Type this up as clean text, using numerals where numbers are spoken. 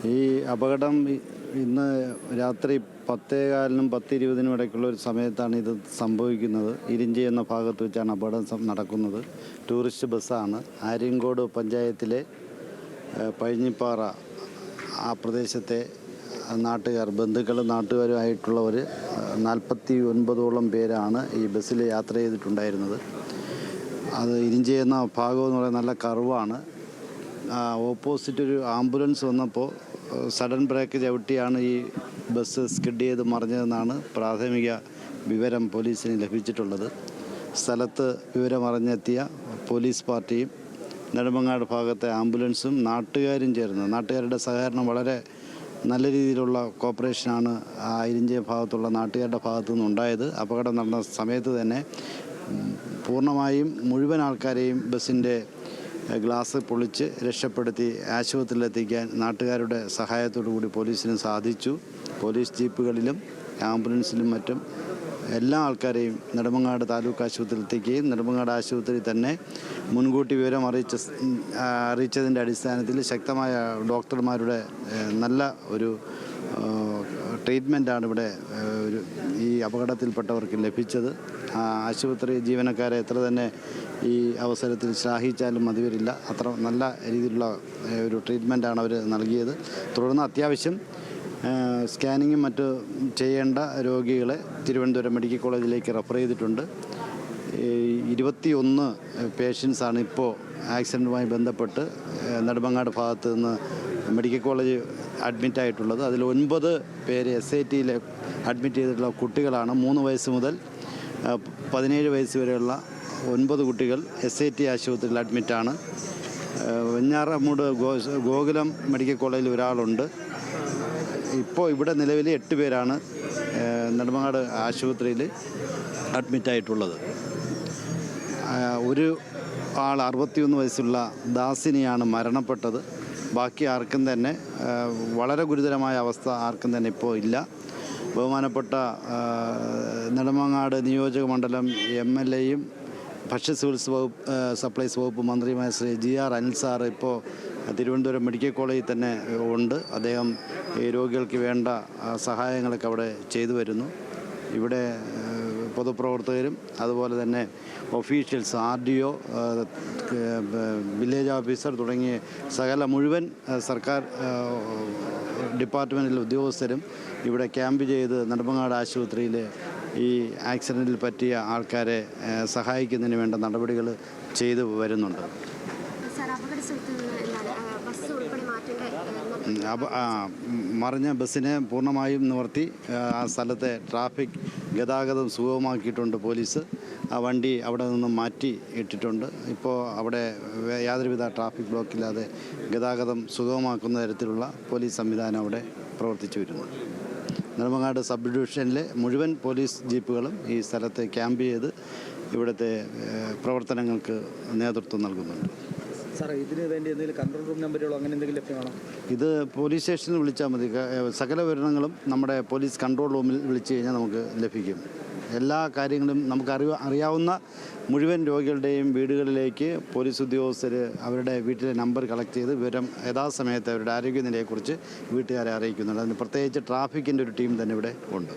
ഈ അപകടം ഇന്ന് രാത്രി 10:15-നും 10:20-നും ഇടയ്ക്കുള്ള ഒരു സമയത്താണ് ഇത് സംഭവിക്കുന്നത്. ഇരിഞ്ചി എന്ന ഭാഗത്ത് വെച്ചാണ് അപകടം നടക്കുന്നത്. ടൂറിസ്റ്റ് ബസ്സാണ്. ആര്യങ്കോട് പഞ്ചായത്തിലെ പഴഞ്ഞിപ്പാറ ആ പ്രദേശത്തെ നാട്ടുകാർ, ബന്ധുക്കളും നാട്ടുകാരുമായിട്ടുള്ളവർ 49ഓളം പേരാണ് ഈ ബസ്സിൽ യാത്ര ചെയ്തിട്ടുണ്ടായിരുന്നത്. അത് ഇരിഞ്ചി എന്ന ഭാഗം എന്ന് പറയുന്നത് നല്ല കർവാണ്. ഓപ്പോസിറ്റ് ഒരു ആംബുലൻസ് വന്നപ്പോൾ സഡൻ ബ്രേക്ക് ചവിട്ടിയാണ് ഈ ബസ് സ്കിഡ് ചെയ്ത് മറിഞ്ഞതെന്നാണ് പ്രാഥമിക വിവരം പോലീസിന് ലഭിച്ചിട്ടുള്ളത്. സ്ഥലത്ത് വിവരമറിഞ്ഞെത്തിയ പോലീസ് പാർട്ടിയും നെടുമങ്ങാട് ഭാഗത്തെ ആംബുലൻസും നാട്ടുകാരും ചേർന്ന്, നാട്ടുകാരുടെ സഹകരണം വളരെ നല്ല രീതിയിലുള്ള കോപ്പറേഷനാണ് ആ ഇരിഞ്ചി ഭാഗത്തുള്ള നാട്ടുകാരുടെ ഭാഗത്തു നിന്നുണ്ടായത്. അപകടം നടന്ന സമയത്ത് തന്നെ പൂർണ്ണമായും മുഴുവൻ ആൾക്കാരെയും ബസ്സിൻ്റെ ഗ്ലാസ് പൊളിച്ച് രക്ഷപ്പെടുത്തി ആശുപത്രിയിലെത്തിക്കാൻ നാട്ടുകാരുടെ സഹായത്തോടു കൂടി പോലീസിന് സാധിച്ചു. പോലീസ് ജീപ്പുകളിലും ആംബുലൻസിലും മറ്റും എല്ലാ ആൾക്കാരെയും നെടുമങ്ങാട് താലൂക്ക് ആശുപത്രിയിൽ എത്തിക്കുകയും നെടുമങ്ങാട് ആശുപത്രിയിൽ തന്നെ മുൻകൂട്ടി വിവരം അറിയിച്ചതിൻ്റെ അടിസ്ഥാനത്തിൽ ശക്തമായ ഡോക്ടർമാരുടെ നല്ല ഒരു ട്രീറ്റ്മെൻറ്റാണ് ഇവിടെ ഈ അപകടത്തിൽപ്പെട്ടവർക്ക് ലഭിച്ചത്. ആശുപത്രി ജീവനക്കാരെ എത്ര തന്നെ ഈ അവസരത്തിൽ ശ്ലാഘിച്ചാലും മതി വരില്ല. അത്ര നല്ല രീതിയിലുള്ള ഒരു ട്രീറ്റ്മെൻറ്റാണ് അവർ നൽകിയത്. തുടർന്ന് അത്യാവശ്യം സ്കാനിങ്ങും മറ്റ് ചെയ്യേണ്ട രോഗികളെ തിരുവനന്തപുരം മെഡിക്കൽ കോളേജിലേക്ക് റെഫർ ചെയ്തിട്ടുണ്ട്. 21 പേഷ്യൻസാണ് ഇപ്പോൾ ആക്സിഡൻറ്റുമായി ബന്ധപ്പെട്ട് നെടുമങ്ങാട് ഭാഗത്ത് നിന്ന് മെഡിക്കൽ കോളേജ് അഡ്മിറ്റായിട്ടുള്ളത്. അതിൽ 9 പേര് SITയിൽ അഡ്മിറ്റ് ചെയ്തിട്ടുള്ള കുട്ടികളാണ്. 3 വയസ്സ് മുതൽ 17 വയസ്സ് വരെയുള്ള 9 കുട്ടികൾ SIT ആശുപത്രിയിൽ അഡ്മിറ്റാണ്. വെഞ്ഞാറമൂട് ഗോകുലം മെഡിക്കൽ കോളേജിൽ ഒരാളുണ്ട്. ഇപ്പോൾ ഇവിടെ നിലവിൽ 8 പേരാണ് നെടുമങ്ങാട് ആശുപത്രിയിൽ അഡ്മിറ്റായിട്ടുള്ളത്. ഒരു ആൾ 61 വയസ്സുള്ള ദാസിനിയാണ് മരണപ്പെട്ടത്. ബാക്കി ആർക്കും തന്നെ വളരെ ഗുരുതരമായ അവസ്ഥ ആർക്കും തന്നെ ഇപ്പോൾ ഇല്ല. ബഹുമാനപ്പെട്ട നെടുമങ്ങാട് നിയോജക മണ്ഡലം MLAയും ഭക്ഷ്യ സിവിൽ സപ്ലൈസ് വകുപ്പ് മന്ത്രിയുമായ ശ്രീ GR അനിൽ സാർ ഇപ്പോൾ തിരുവനന്തപുരം മെഡിക്കൽ കോളേജിൽ തന്നെ ഉണ്ട്. അദ്ദേഹം ഈ രോഗികൾക്ക് വേണ്ട സഹായങ്ങളൊക്കെ അവിടെ ചെയ്തു വരുന്നു. ഇവിടെ പൊതുപ്രവർത്തകരും അതുപോലെ തന്നെ ഒഫീഷ്യൽസ്, RDO, വില്ലേജ് ഓഫീസർ തുടങ്ങിയ സകല മുഴുവൻ സർക്കാർ ഡിപ്പാർട്ട്മെൻറ്റിലെ ഉദ്യോഗസ്ഥരും ഇവിടെ ക്യാമ്പ് ചെയ്ത് നെടുമങ്ങാട് ആശുപത്രിയിൽ ഈ ആക്സിഡൻറ്റിൽ പറ്റിയ ആൾക്കാരെ സഹായിക്കുന്നതിന് വേണ്ട നടപടികൾ ചെയ്തു വരുന്നുണ്ട്. മറിഞ്ഞ ബസ്സിനെ പൂർണ്ണമായും നിവർത്തി ആ സ്ഥലത്തെ ട്രാഫിക് ഗതാഗതം സുഗമമാക്കിയിട്ടുണ്ട് പോലീസ്. ആ വണ്ടി അവിടെ നിന്നും മാറ്റി ഇട്ടിട്ടുണ്ട്. ഇപ്പോൾ അവിടെ യാതൊരുവിധ ട്രാഫിക് ബ്ലോക്കില്ലാതെ ഗതാഗതം സുഗമമാക്കുന്ന തരത്തിലുള്ള പോലീസ് സംവിധാനം അവിടെ പ്രവർത്തിച്ചു വരുന്നു. നെടുമങ്ങാട് സബ് ഡിവിഷനിലെ മുഴുവൻ പോലീസ് ജീപ്പുകളും ഈ സ്ഥലത്ത് ക്യാമ്പ് ചെയ്ത് ഇവിടുത്തെ പ്രവർത്തനങ്ങൾക്ക് നേതൃത്വം നൽകുന്നുണ്ട്. സാർ, ഇതിന് വേണ്ടി എന്തെങ്കിലും കൺട്രോൾ റൂം നമ്പറുകളോ അങ്ങനെ എന്തെങ്കിലും ലഭ്യമാണോ? ഇത് പോലീസ് സ്റ്റേഷനിൽ വിളിച്ചാൽ മതി. സകല വിവരണങ്ങളും നമ്മുടെ പോലീസ് കൺട്രോൾ റൂമിൽ വിളിച്ചു കഴിഞ്ഞാൽ നമുക്ക് ലഭിക്കും. എല്ലാ കാര്യങ്ങളും നമുക്ക് അറിയാവുന്ന മുഴുവൻ രോഗികളുടെയും വീടുകളിലേക്ക് പോലീസ് ഉദ്യോഗസ്ഥർ അവരുടെ വീട്ടിലെ നമ്പർ കളക്ട് ചെയ്ത് വിവരം യഥാസമയത്ത് അവരുടെ ആരോഗ്യനിലയെക്കുറിച്ച് വീട്ടുകാരെ അറിയിക്കുന്നുണ്ട്. അതിന് പ്രത്യേകിച്ച് ട്രാഫിക്കിൻ്റെ ഒരു ടീം തന്നെ ഇവിടെ ഉണ്ട്.